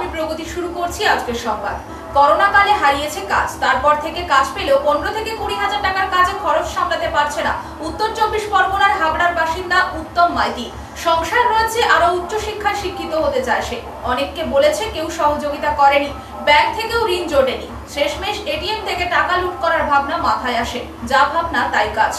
আমি প্রগতি শুরু করছি আজকের সংবাদ। করোনা কালে হারিয়েছে কাজ, তারপর থেকে কাজ পেলেও 15 থেকে 20,000 টাকার কাজে খরচ সামলাতে পারছে না উত্তর 24 পরগনার হাবড়ার বাসিন্দা উত্তম মাইতি। সংসার রয়েছে, আরো উচ্চ শিক্ষায় শিক্ষিত হতে চায় সে। অনেককে বলেছে, কেউ সহযোগিতা করেনি, ব্যাংক থেকেও ঋণ জোটেনি। শেষমেশ এটিএম থেকে টাকা লুট করার ভাবনা মাথায় আসে, যা ভাবনা তাই কাজ।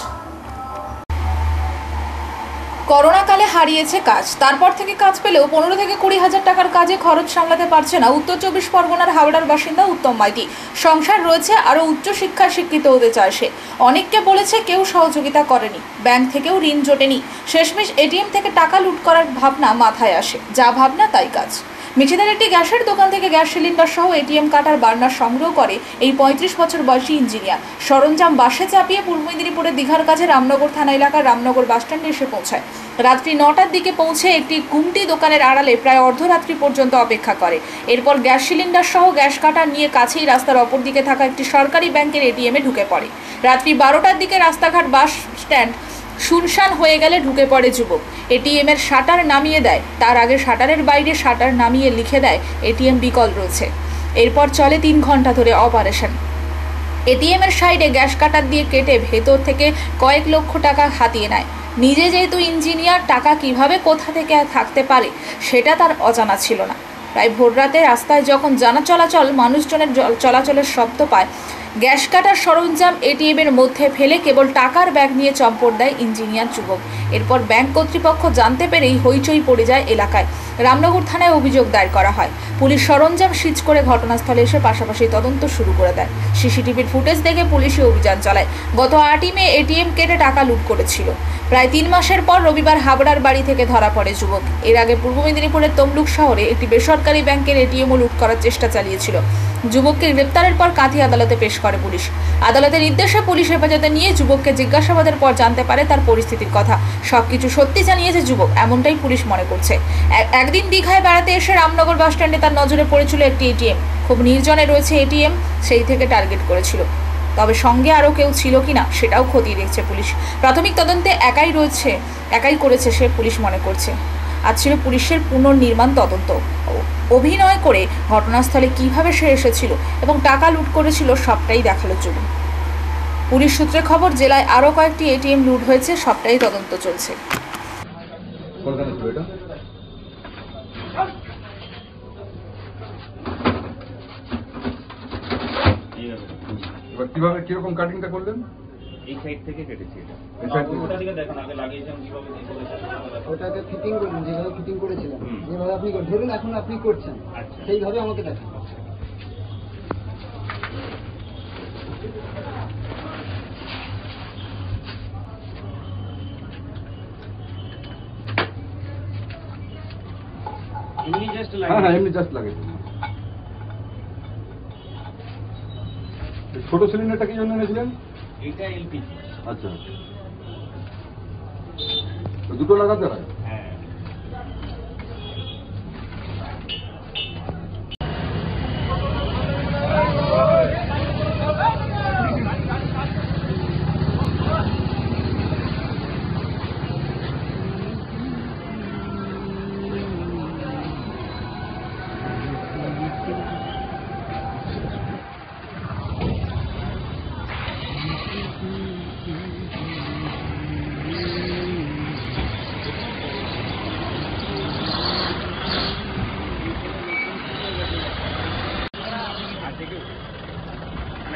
করোনা কালে হারিয়েছে কাজ, তারপর থেকে কাজ পেলেও 15 থেকে 20,000 টাকার কাজে খরচ সামলাতে পারছে না উত্তর 24 পরগনার হাওড়ার বাসিন্দা উত্তম মাইতি। সংসার রয়েছে, আরো উচ্চ শিক্ষায় শিক্ষিত হতে চায় সে। অনেককে বলেছে, কেউ সহযোগিতা করেনি, ব্যাংক থেকেও ঋণ জোটেনি। শেষমেশ এটিএম থেকে টাকা লুট করার ভাবনা মাথায় আসে, যা ভাবনা তাই কাজ। মিছিলের একটি গ্যাসের দোকান থেকে গ্যাস সিলিন্ডার সহ এটিএম কার্ড বার্নার সংগ্রহ করে এই 35 বছর বয়সী ইঞ্জিনিয়ার। সরঞ্জাম বাসে চাপিয়ে পূর্ব মেদিনীপুরের দীঘার কাছে রামনগর থানা এলাকার রামনগর বাসস্ট্যান্ডে এসে পৌঁছায়। রাত্রি 9টার দিকে পৌঁছে একটি গুমটি দোকানের আড়ালে প্রায় অর্ধরাত্রি পর্যন্ত অপেক্ষা করে। এরপর গ্যাস সিলিন্ডার সহ গ্যাস কাটার নিয়ে কাছেই রাস্তার অপর দিকে থাকা একটি সরকারি ব্যাংকের এটিএমে ঢুকে পড়ে। রাত্রি 12টার দিকে রাস্তাঘাট বাস স্ট্যান্ড শুনশান হয়ে গেলে ঢুকে পড়ে যুবক। এটিএমের শাটার নামিয়ে দেয়, তার আগে শাটারের বাইরে শাটার নামিয়ে লিখে দেয় এটিএম বিকল রয়েছে। এরপর চলে 3 ঘন্টা ধরে অপারেশন। এটিএমের সাইডে গ্যাস কাটার দিয়ে কেটে ভেতর থেকে কয়েক লক্ষ টাকা হাতিয়ে নেয়। নিজে যেহেতু ইঞ্জিনিয়ার, টাকা কিভাবে কোথা থেকে থাকতে পারে সেটা তার অজানা ছিল না। প্রায় ভোররাতে রাস্তায় যখন মানুষজনের চলাচলের শব্দ পায়, গ্যাস কাটার সরঞ্জাম এটিএমের মধ্যে ফেলে কেবল টাকার ব্যাগ নিয়ে চম্পট দেয় ইঞ্জিনিয়ার যুবক। এরপর ব্যাংক কর্তৃপক্ষ জানতে পেরেই হইচই পড়ে যায় এলাকায়। রামনগর থানায় অভিযোগ দায়ের করা হয়। পুলিশ সরঞ্জাম সিজ করে ঘটনাস্থলে এসে পাশাপাশি তদন্ত শুরু করে দেয়। সিসিটিভির ফুটেজ দেখে পুলিশি অভিযান চালায়। গত 8ই মে এটিএম কেটে টাকা লুট করেছিল। প্রায় 3 মাসের পর রবিবার হাবড়ার বাড়ি থেকে ধরা পড়ে যুবক। এর আগে পূর্ব মেদিনীপুরের তমলুক শহরে একটি বেসরকারি ব্যাংকের এটিএমও লুট করার চেষ্টা চালিয়েছিল। যুবককে গ্রেপ্তারের পর কাঁথি আদালতে পেশ করে পুলিশ। আদালতের নির্দেশে পুলিশ হেফাজতে নিয়ে যুবককে জিজ্ঞাসাবাদের পর জানতে পারে তার পরিস্থিতির কথা। সবকিছু সত্যি জানিয়েছে যুবক, এমনটাই পুলিশ মনে করছে। একদিন দীঘায় বেড়াতে এসে রামনগর বাসস্ট্যান্ডে তার নজরে পড়েছিল একটি এটিএম। খুব নির্জনে রয়েছে এটিএম, সেই থেকে টার্গেট করেছিল। তবে সঙ্গে আরও কেউ ছিল কিনা সেটাও খতিয়ে দেখছে পুলিশ। প্রাথমিক তদন্তে একাই করেছে সে, পুলিশ মনে করছে। আজ ছিল পুলিশের পুনর্নির্মাণ তদন্ত। অভিনয় করে ঘটনাস্থলে কিভাবে সে এসেছিল এবং টাকা লুট করেছিল সবটাই দেখালো যুবক। পুলিশ সূত্রে খবর, জেলায় আরও কয়েকটি এটিএম লুট হয়েছে, সবটাই তদন্ত চলছে। কিভাবে কিরকম কাটিংটা করলেন? এই সাইড থেকে কেটেছি এটা। ওটা দিকে দেখুন, আগে লাগিয়েছেন কিভাবে ওটাকে ফিটিং করুন, যেভাবে ফিটিং করেছিলেন, যেভাবে আপনি ধরুন এখন আপনি করছেন, সেইভাবে আমাকে দেখুন। এমনি জাস্ট লাগে। ছোট সিলিন্ডারটা কি জন্য এনেছিলেন? এটা এলপিজি। আচ্ছা, দুটো লাগাতে হয়? হ্যাঁ।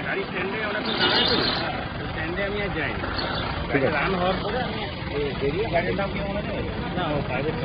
গাড়ি স্ট্যান্ডে অনেকক্ষণ দাঁড়ায় তো, স্ট্যান্ডে আমি আর যাইনি। গাড়ি রান হওয়ার পরে আমি বেরিয়ে গাড়ির নাম কি মনে নেই না, ও প্রাইভেট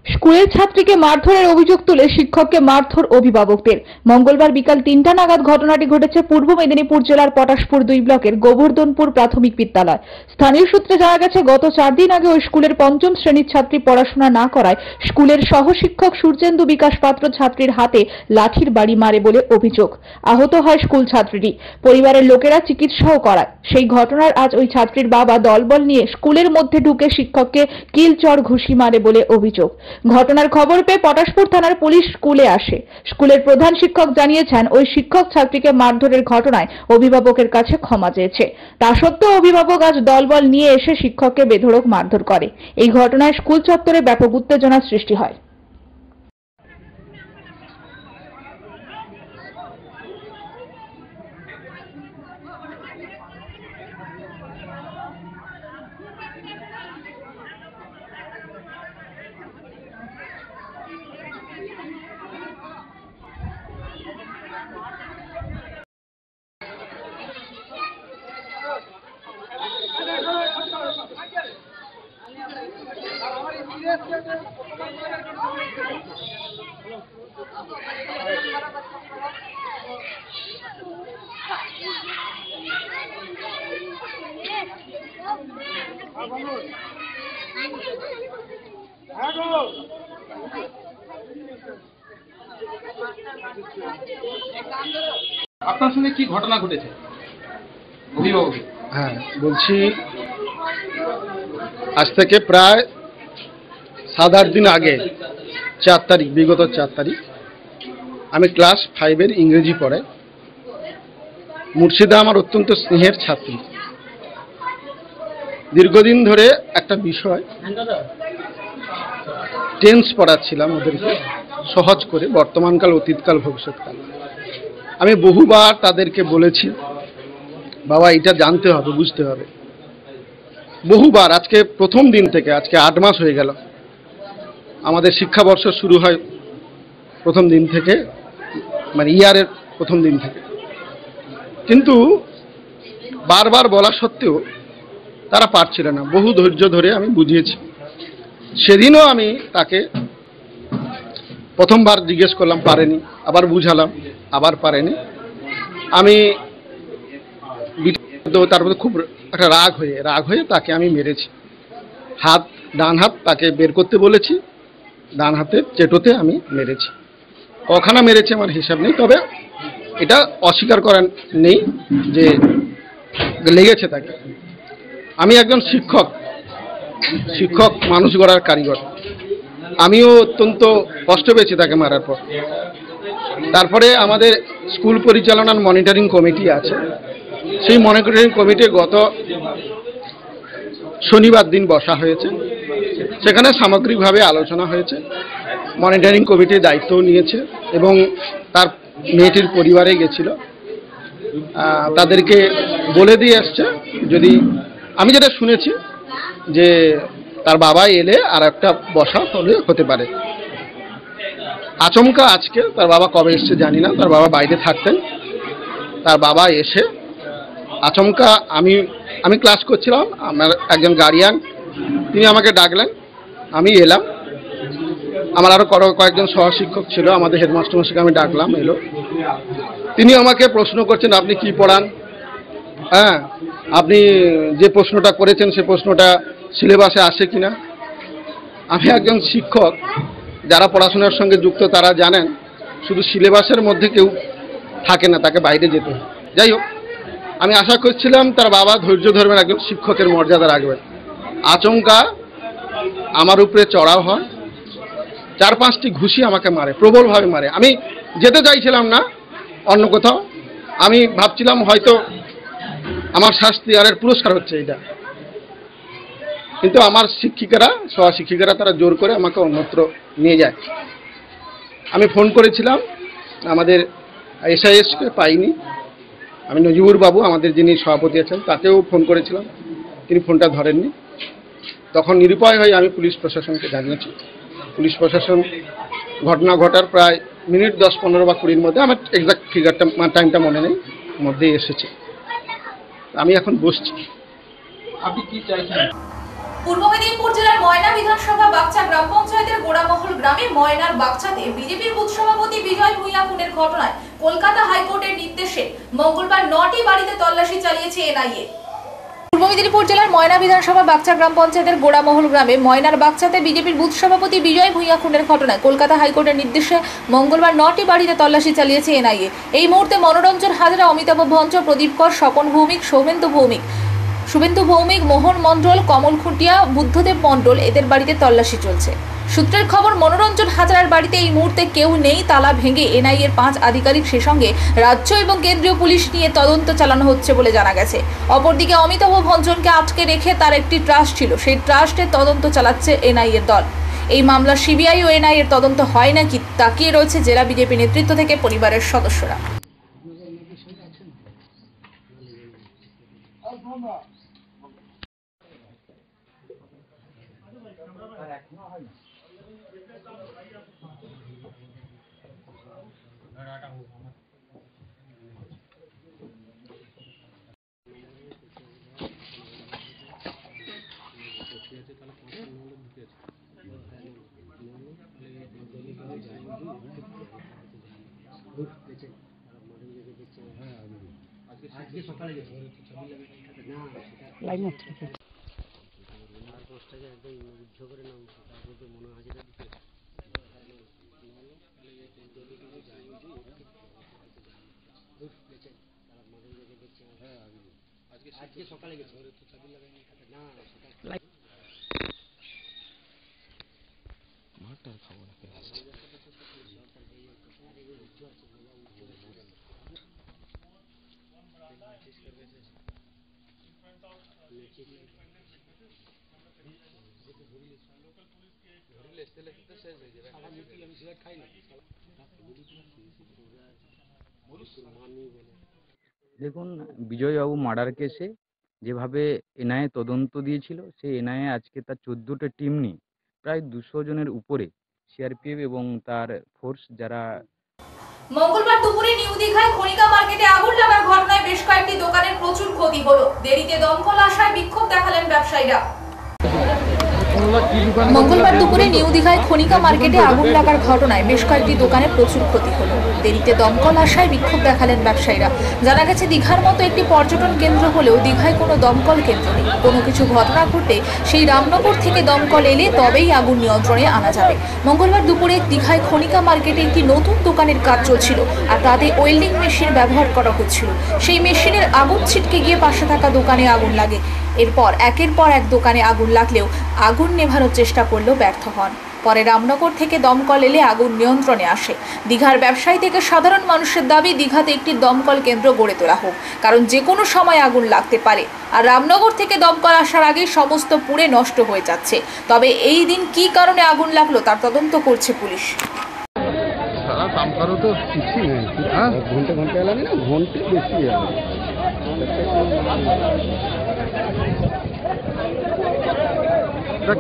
স্কুলের ছাত্রীকে মারধরের অভিযোগ তুলে শিক্ষককে মারধর অভিভাবকদের। মঙ্গলবার বিকাল 3টা নাগাদ ঘটনাটি ঘটেছে পূর্ব মেদিনীপুর জেলার পটাশপুর 2 ব্লকের গোবর্ধনপুর প্রাথমিক বিদ্যালয়। স্থানীয় সূত্রে জানা গেছে, গত 4 দিন আগে ওই স্কুলের 5ম শ্রেণীর ছাত্রী পড়াশোনা না করায় স্কুলের সহশিক্ষক সূর্যেন্দু বিকাশ পাত্র ছাত্রীর হাতে লাঠির বাড়ি মারে বলে অভিযোগ। আহত হয় স্কুল ছাত্রীটি। পরিবারের লোকেরা চিকিৎসাও করায়। সেই ঘটনার আজ ওই ছাত্রীর বাবা দলবল নিয়ে স্কুলের মধ্যে ঢুকে শিক্ষককে কিল-চড় ঘুষি মারে বলে অভিযোগ। ঘটনার খবর পেয়ে পটাশপুর থানার পুলিশ স্কুলে আসে। স্কুলের প্রধান শিক্ষক জানিয়েছেন, ওই শিক্ষক ছাত্রীকে মারধরের ঘটনায় অভিভাবকের কাছে ক্ষমা চেয়েছে। তা সত্ত্বেও অভিভাবক আজ দলবল নিয়ে এসে শিক্ষককে বেধড়ক মারধর করে। এই ঘটনায় স্কুল চত্বরে ব্যাপক উত্তেজনার সৃষ্টি হয়। আপনার সঙ্গে কি ঘটনা ঘটেছে অভিভাবক? হ্যাঁ বলছি, আজ থেকে প্রায় 7-8 দিন আগে 4 তারিখ, বিগত 4 তারিখ, আমি ক্লাস 5-এর ইংরেজি পড়াই। মুর্শিদা আমার অত্যন্ত স্নেহের ছাত্রী। দীর্ঘদিন ধরে একটা বিষয় টেন্স পড়াচ্ছিলাম ওদেরকে, সহজ করে, বর্তমানকাল, অতীতকাল, ভবিষ্যৎকাল। আমি বহুবার তাদেরকে বলেছি, বাবা এটা জানতে হবে, বুঝতে হবে। বহুবার, আজকে প্রথম দিন থেকে, আজকে 8 মাস হয়ে গেল, আমাদের শিক্ষাবর্ষ শুরু হয় প্রথম দিন থেকে, মানে ইয়ারের প্রথম দিন থেকে। কিন্তু বারবার বলা সত্ত্বেও তারা পারছিল না। বহু ধৈর্য ধরে আমি বুঝিয়েছি। সেদিনও আমি তাকে প্রথমবার জিজ্ঞেস করলাম, পারেনি, আবার বুঝালাম, আবার পারেনি। আমি তারপরে খুব একটা রাগ হয়ে তাকে আমি মেরেছি। ডান হাত তাকে বের করতে বলেছি, ডান হাতের চেটোতে আমি মেরেছি। কখানা মেরেছি আমার হিসাব নেই, তবে এটা অস্বীকার করার নেই যে লেগেছে তাকে। আমি একজন শিক্ষক মানুষ গড়ার কারিগর। আমিও অত্যন্ত কষ্ট পেয়েছি তাকে মারার পর। তারপরে আমাদের স্কুল পরিচালনার মনিটরিং কমিটি আছে। সেই মনিটরিং কমিটি গত শনিবার দিন বসা হয়েছে। সেখানে সামগ্রিকভাবে আলোচনা হয়েছে। মনিটরিং কমিটির দায়িত্বও নিয়েছে এবং তার মেয়েটির পরিবারে গেছিল। তাদেরকে বলে দিয়ে আসছে, যদি আমি যেটা শুনেছি যে তার বাবা এলে আর একটা বসা হতে পারে। আচমকা আজকে তার বাবা কবে এসছে জানি না, তার বাবা বাইরে থাকতেন। তার বাবা এসে আচমকা, আমি ক্লাস করছিলাম, আমার একজন গার্ডিয়ান তিনি আমাকে ডাকলেন, আমি এলাম। আমার আরও কয়েকজন সহশিক্ষক ছিল, আমাদের হেডমাস্টারমশাইকে আমি ডাকলাম, এলো। তিনি আমাকে প্রশ্ন করছেন, আপনি কি পড়ান? হ্যাঁ, আপনি যে প্রশ্নটা করেছেন সে প্রশ্নটা সিলেবাসে আসে কিনা? আমি একজন শিক্ষক, যারা পড়াশোনার সঙ্গে যুক্ত তারা জানেন, শুধু সিলেবাসের মধ্যে কেউ থাকে না, তাকে বাইরে যেতে হয়। যাই হোক, আমি আশা করছিলাম তার বাবা ধৈর্য ধরবেন, একজন শিক্ষকের মর্যাদা রাখবেন। আচমকা আমার উপরে চড়াও হয়, 4-5টি ঘুষি আমাকে মারে, প্রবলভাবে মারে। আমি যেতে চাইছিলাম না অন্য কোথাও। আমি ভাবছিলাম হয়তো আমার শাস্তি আর এর পুরস্কার হচ্ছে এটা। কিন্তু আমার সহশিক্ষিকারা তারা জোর করে আমাকে অন্যত্র নিয়ে যায়। আমি ফোন করেছিলাম আমাদের SISকে, পাইনি। আমি নজিবুর বাবু, আমাদের যিনি সভাপতি আছেন, তাকেও ফোন করেছিলাম, তিনি ফোনটা ধরেননি। তখন নিরুপায় হয়ে আমি পুলিশ প্রশাসনকে জানিয়েছি। পুলিশ প্রশাসন ঘটনা ঘটার প্রায় মিনিট 10-15 বা 20-র মধ্যে, আমার এক্সাক্ট ফিগারটা, টাইমটা মনে নেই, মধ্যেই এসেছে। আমি এখন বসছি। আপনি কি চাইছেন? পূর্ব মেদিনীপুর জেলার ময়না বিধানসভা বাগচা গ্রাম পঞ্চায়েতের গোড়ামহল গ্রামে ময়নার বাগচাতে বিজেপির বুথ সভাপতি বিজয় ভূঁইয়া খুনের ঘটনায় কলকাতা হাইকোর্টের নির্দেশে মঙ্গলবার 9টি বাড়িতে তল্লাশি চালিয়েছে এনআইএ। পূর্ব মেদিনীপুর জেলার ময়না বিধানসভা বাগচা গ্রাম পঞ্চায়েতের গোড়ামহল গ্রামে ময়নার বাগচাতে বিজেপির বুথ সভাপতি বিজয় ভূঁইয়া খুনের ঘটনায় কলকাতা হাইকোর্টের নির্দেশে মঙ্গলবার 9টি বাড়িতে তল্লাশি চালিয়েছে এনআইএ। এই মুহূর্তে মনোরঞ্জন হাজরা, অমিতাভ ভঞ্চ, প্রদীপ কর, স্বপন ভৌমিক, শুভেন্দু ভৌমিক, মোহন মণ্ডল, কমল খুঁটিয়া, বুদ্ধদেব মণ্ডল এদের বাড়িতে তল্লাশি চলছে। সূত্রের খবর, মনোরঞ্জন হাজরার বাড়িতে এই মুহূর্তে কেউ নেই। তালা ভেঙে এনআইএর 5 আধিকারিক, সে সঙ্গে রাজ্য এবং কেন্দ্রীয় পুলিশ নিয়ে তদন্ত চালানো হচ্ছে বলে জানা গেছে। অপরদিকে অমিতাভ ভঞ্জনকে আটকে রেখে তার একটি ট্রাস্ট ছিল, সেই ট্রাস্টের তদন্ত চালাচ্ছে এনআইএর দল। এই মামলা সিবিআই ও এনআইএর তদন্ত হয় নাকি তাকিয়ে রয়েছে জেলা বিজেপি নেতৃত্ব থেকে পরিবারের সদস্যরা। দেখুন, বিজয়বাবু মার্ডার কেসে যেভাবে এনআইএ তদন্ত দিয়েছিল, সেই এনআইএ আজকে তার 14টা টিম নিয়ে প্রায় 200 জনের উপরে সিআরপিএফ এবং তার ফোর্স যারা মঙ্গলবার দুপুরে নিউ দীঘায় খনিকা মার্কেটে আগুন লাগার ঘটনায় বেশ কয়েকটি দোকানের প্রচুর ক্ষতি হলো। দেরিতে দমকল আসায় বিক্ষোভ দেখালেন ব্যবসায়ীরা। মঙ্গলবার দুপুরে নিউ দীঘায় খনিকা মার্কেটে আগুন লাগার ঘটনায় বেশ কয়েকটি দোকানে প্রচুর ক্ষতি হলো। দেরিতে দমকল আসায় বিক্ষোভ দেখালেন ব্যবসায়ীরা। জানা গেছে, দীঘার মতো একটি পর্যটন কেন্দ্র হলেও দীঘায় কোনো দমকল কেন্দ্র নেই। কোনো কিছু ঘটনা ঘটে সেই রামনগর থেকে দমকল এলে তবেই আগুন নিয়ন্ত্রণে আনা যাবে। মঙ্গলবার দুপুরে দীঘায় খনিকা মার্কেটে একটি নতুন দোকানের কাজ চলছিল আর তাতে ওয়েল্ডিং মেশিন ব্যবহার করা হচ্ছিল। সেই মেশিনের আগুন ছিটকে গিয়ে পাশে থাকা দোকানে আগুন লাগে। এরপর একের পর এক দোকানে আগুন লাগলেও আগুন নেভানোর চেষ্টা করলেও ব্যর্থ হন। পরে রামনগর থেকে দমকল এলে আগুন নিয়ন্ত্রণে আসে। দীঘার ব্যবসায়ী থেকে সাধারণ মানুষের দাবি, দীঘাতে একটি দমকল কেন্দ্র গড়ে তোলা হোক, কারণ যে কোনো সময় আগুন লাগতে পারে। আর রামনগর থেকে দমকল আসার আগেই সমস্ত পুড়ে নষ্ট হয়ে যাচ্ছে। তবে এই দিন কী কারণে আগুন লাগলো তার তদন্ত করছে পুলিশ। তো কিছুই নেই, ঘন্টে ঘন্টে এলানি না, ঘন্টে বেশি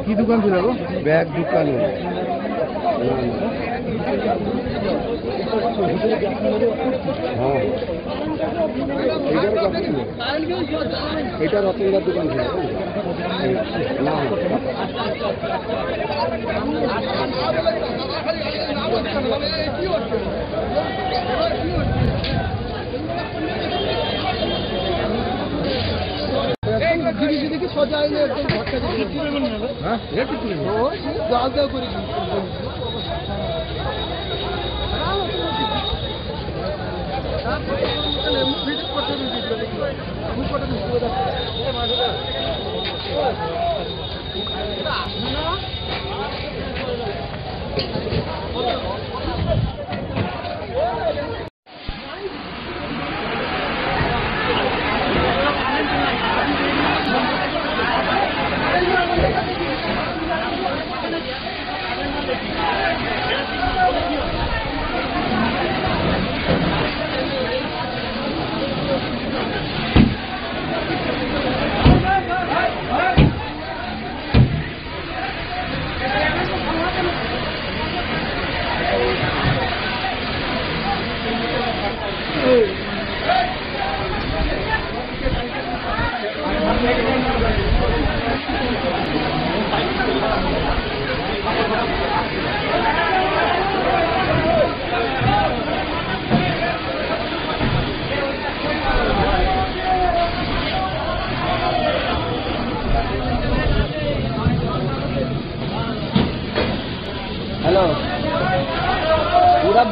কি দোকান ছিল গো? ব্যাগ দোকান। হ্যাঁ, এইটা রতনদার দোকান ছিল না। দেখি সোজা জল দেওয়া করে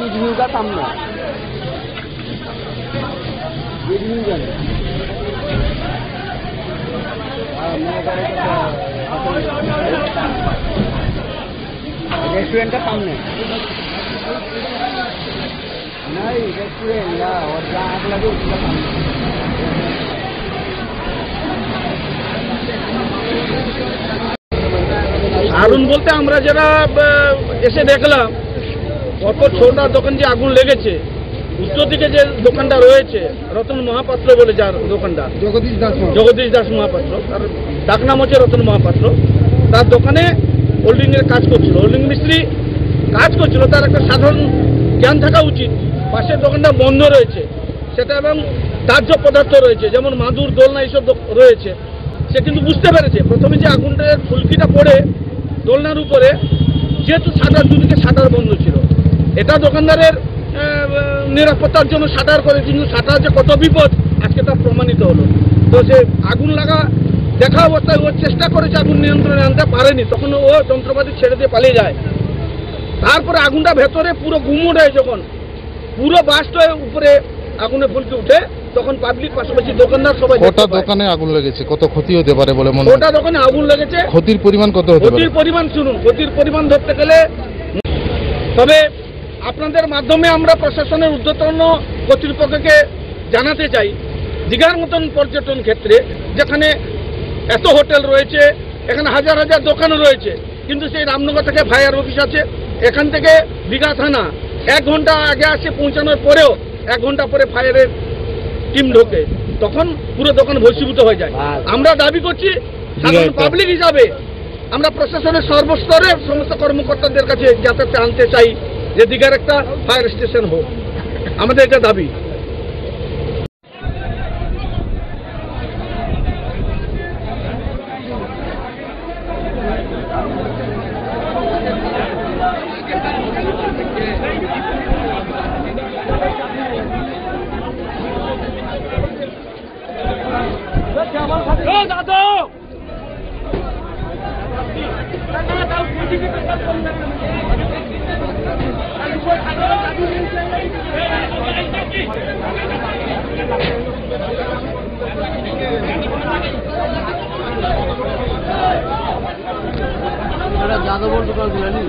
बीज न्यू का सामने बीज न्यू का रेस्टोरेंट का सामने नहीं रेस्टोरेंट या और जहाँ आग लगे उसका सामने আগুন বলতে আমরা যারা এসে দেখলাম অত ছোটা দোকান যে আগুন লেগেছে, উত্তর দিকে যে দোকানটা রয়েছে রতন মহাপাত্র বলে, যার দোকানটা জগদীশ দাস মহাপাত্র, তার ডাক নাম হচ্ছে রতন মহাপাত্র। তার দোকানে হোল্ডিং এর কাজ করছিল, হোল্ডিং মিস্ত্রি কাজ করছিল। তার একটা সাধারণ জ্ঞান থাকা উচিত, পাশের দোকানটা বন্ধ রয়েছে সেটা, এবং দাহ্য পদার্থ রয়েছে যেমন মাদুর দোলনা এইসব রয়েছে। সে কিন্তু বুঝতে পেরেছে প্রথমে যে আগুনটার ফুলকিটা পড়ে দোলনার উপরে, যেহেতু শাটার দুদিকে শাটার বন্ধ ছিল, এটা দোকানদারের নিরাপত্তার জন্য শাটার করে, কিন্তু শাটার যে কত বিপদ আজকে তা প্রমাণিত হলো। তো সে আগুন দেখা অবস্থায় ও চেষ্টা করেছে আগুন নিয়ন্ত্রণে আনতে পারেনি, তখন ও যন্ত্রপাতি ছেড়ে দিয়ে পালিয়ে যায়। তারপরে আগুনটা ভেতরে পুরো গুমোট হয়ে যখন পুরো বাস্ট হয়ে উপরে আগুনে ফুলকে উঠে, তখন পাবলিক পাশাপাশি দোকানদার সবাই কত দোকানে আগুন লেগেছে, কত ক্ষতি হতে পারে বলে মনে হয়? ওটা দোকানে আগুন লেগেছে, ক্ষতির পরিমাণ কত হতে পারে? ক্ষতির পরিমাণ শুনুন, ক্ষতির পরিমাণ ধরতে গেলে, তবে আপনাদের মাধ্যমে আমরা প্রশাসনের ঊর্ধ্বতন কর্তৃপক্ষকে জানাতে চাই, দীঘার মতন পর্যটন ক্ষেত্রে যেখানে এত হোটেল রয়েছে, এখানে হাজার হাজার দোকান রয়েছে, কিন্তু সেই রামনগর থেকে ফায়ার অফিস আছে, এখান থেকে দীঘা থানা 1 ঘন্টা আগে আসে, পৌঁছানোর পরেও 1 ঘন্টা পরে ফায়ারের টিম ঢোকে, তখন পুরো দোকান ভস্মীভূত হয়ে যায়। আমরা দাবি করছি সাধারণ পাবলিক হিসাবে, আমরা প্রশাসনের সর্বস্তরের সমস্ত কর্মকর্তাদের কাছে যাতে আনতে চাই যে দীঘার একটা ফায়ার স্টেশন হোক, আমাদের এটা দাবি। যাদবর দোকান খুলেনি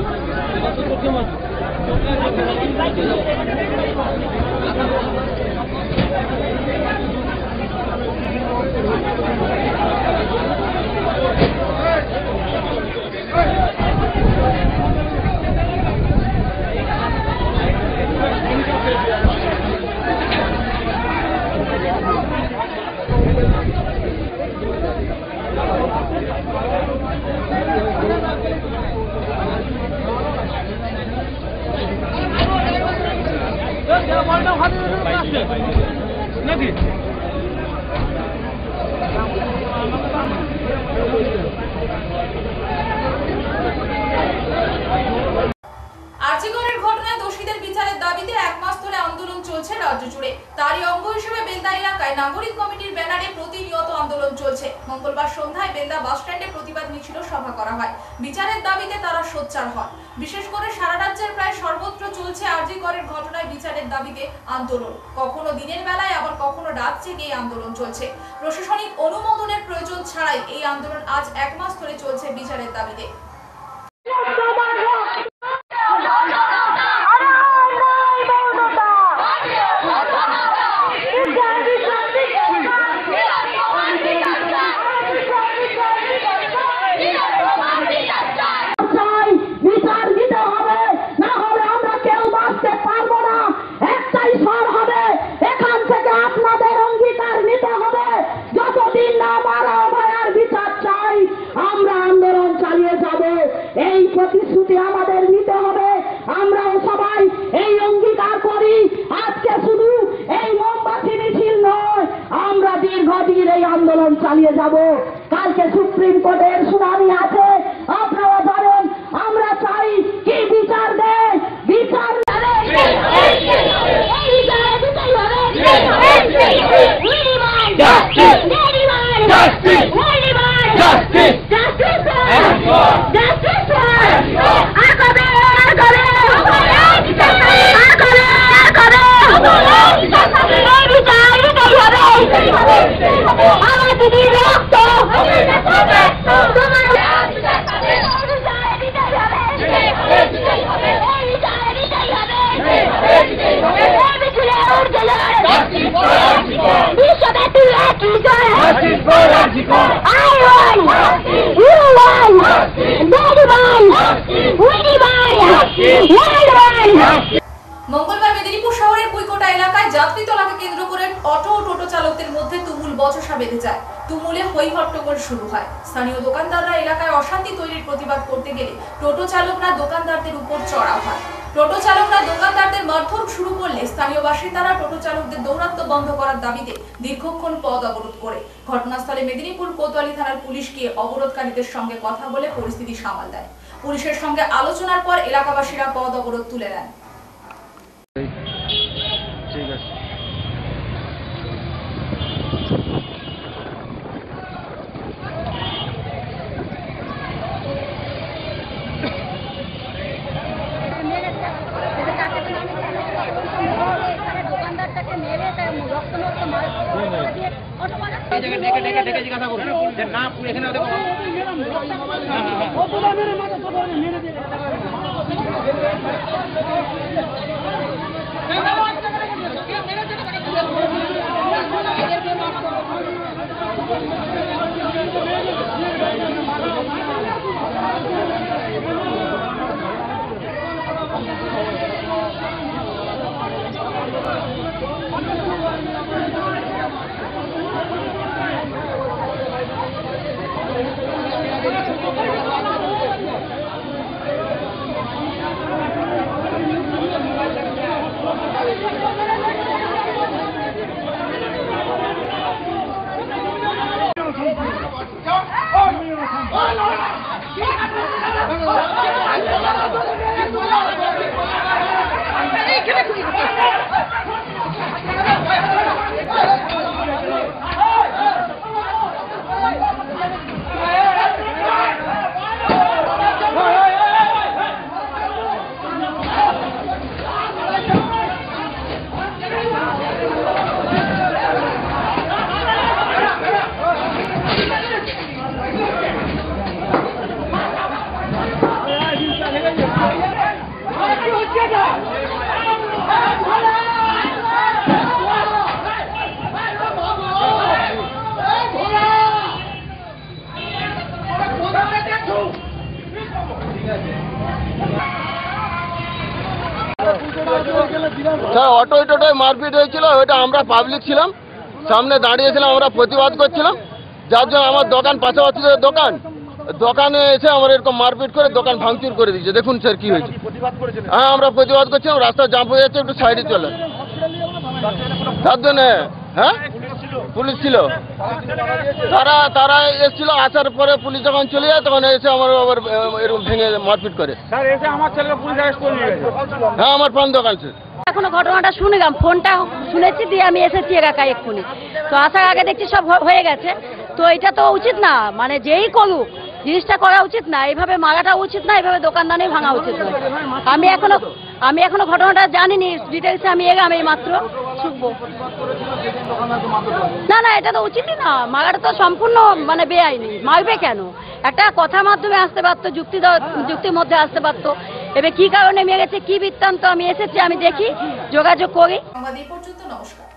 আরজিকরের ঘটনায় দোষীদের বিচারের দাবিতে 1 মাস ধরে আন্দোলন চলছে রাজ্য জুড়ে। তারই অঙ্গ হিসেবে বেলদা এলাকায় নাগরিক কমিটির ব্যানারে প্রতিনিয়ত আন্দোলন চলছে। মঙ্গলবার সন্ধ্যায় বেলদা বাস স্ট্যান্ডে প্রতিবাদ মিছিল সভা করা হয়। বিচারের দাবিতে তারা সোচ্চার হন। বিশেষ করে সারা রাজ্যের প্রায় সর্বত্র চলছে আরজিকরের ঘটনায় বিচারের দাবিতে আন্দোলন। কখনো দিনের বেলায়, আবার কখনো রাত জেগে এই আন্দোলন চলছে। প্রশাসনিক অনুমোদনের প্রয়োজন ছাড়াই এই আন্দোলন আজ 1 মাস ধরে চলছে বিচারের দাবিতে। প্রতিশ্রুতি আমাদের নিতে হবে। আমরাও সবাই এই অঙ্গীকার করি, আজকে শুধু এই মোমবাতি মিছিল নয়, আমরা দীর্ঘদিন এই আন্দোলন চালিয়ে যাব। কালকে সুপ্রিম কোর্টের শুনানি আছে, আপনারা জানেন। আমরা চাই কি বিচার দেয়, বিচার আগামী মঙ্গলবার মেদিনীপুর শহরের কুইকোটা এলাকায় যাত্রী তোলাকে কেন্দ্র করে অটো ও টোটো চালকদের মধ্যে তুমুল বচসা বেঁধে যায়। তুমুলে হই হট্টগোল শুরু হয়। স্থানীয় দোকানদাররা এলাকায় অশান্তি তৈরির প্রতিবাদ করতে গেলে টোটো চালকরা দোকানদারদের উপর চড়াও হয়। টোটো চালকরা দোকানদারদের মারধর শুরু করলে স্থানীয় বাসিন্দারা টোটো চালকদের দৌরাত্ম বন্ধ করার দাবিতে দীর্ঘক্ষণ পথ অবরোধ করে। ঘটনাস্থলে মেদিনীপুর কোতোয়ালি থানার পুলিশ গিয়ে অবরোধকারীদের সঙ্গে কথা বলে পরিস্থিতি সামাল দেয়। পুলিশের সঙ্গে আলোচনার পর এলাকাবাসীরা পথ অবরোধ তুলে নেন। ঠিক আছে। দোকানদারটাকে মেরে রক্ত জিজ্ঞাসা করুন যে না এখানে অটোয় টোটোয় মারপিট হয়েছিল, ওইটা আমরা পাবলিক ছিলাম, সামনে দাঁড়িয়েছিলাম, আমরা প্রতিবাদ করছিলাম, যার জন্য আমার দোকান পাশাপাশি দোকানে এসে আমার এরকম মারপিট করে দোকান ভাঙচুর করে দিয়েছে। দেখুন স্যার কি হয়েছে। হ্যাঁ আমরা প্রতিবাদ করছিলাম, রাস্তা জাম হয়ে যাচ্ছে, একটু সাইডে চলে তার জন্য। হ্যাঁ পুলিশ ছিল, তারা এসেছিল, আসার পরে পুলিশ যখন চলে যায় তখন এসে আমার আবার এরকম ভেঙে মারপিট করে। হ্যাঁ আমার পান দোকান স্যার। এখনো ঘটনাটা শুনলাম, ফোনটা শুনেছি, দিয়ে আমি এসেছি এলাকায় এক্ষুনি। তো আসার আগে দেখছি সব হয়ে গেছে। তো এটা তো উচিত না, মানে যেই করুক জিনিসটা করা উচিত না, এইভাবে মারাটা উচিত না, এইভাবে দোকানদানি ভাঙা উচিত না। আমি এখনো ঘটনাটা জানিনি ডিটেলসে, আমি এলাম এই মাত্র শুনবো। না এটা তো উচিতই না, মারাটা তো সম্পূর্ণ মানে বেআইনি। মারবে কেন? একটা কথার মাধ্যমে আসতে পারতো, যুক্তির মধ্যে আসতে পারতো। এবার কি কারণে মেরেছে, কি বৃত্তান্ত, আমি এসেছি, আমি দেখি, যোগাযোগ করি। সংবাদ এই পর্যন্ত, নমস্কার।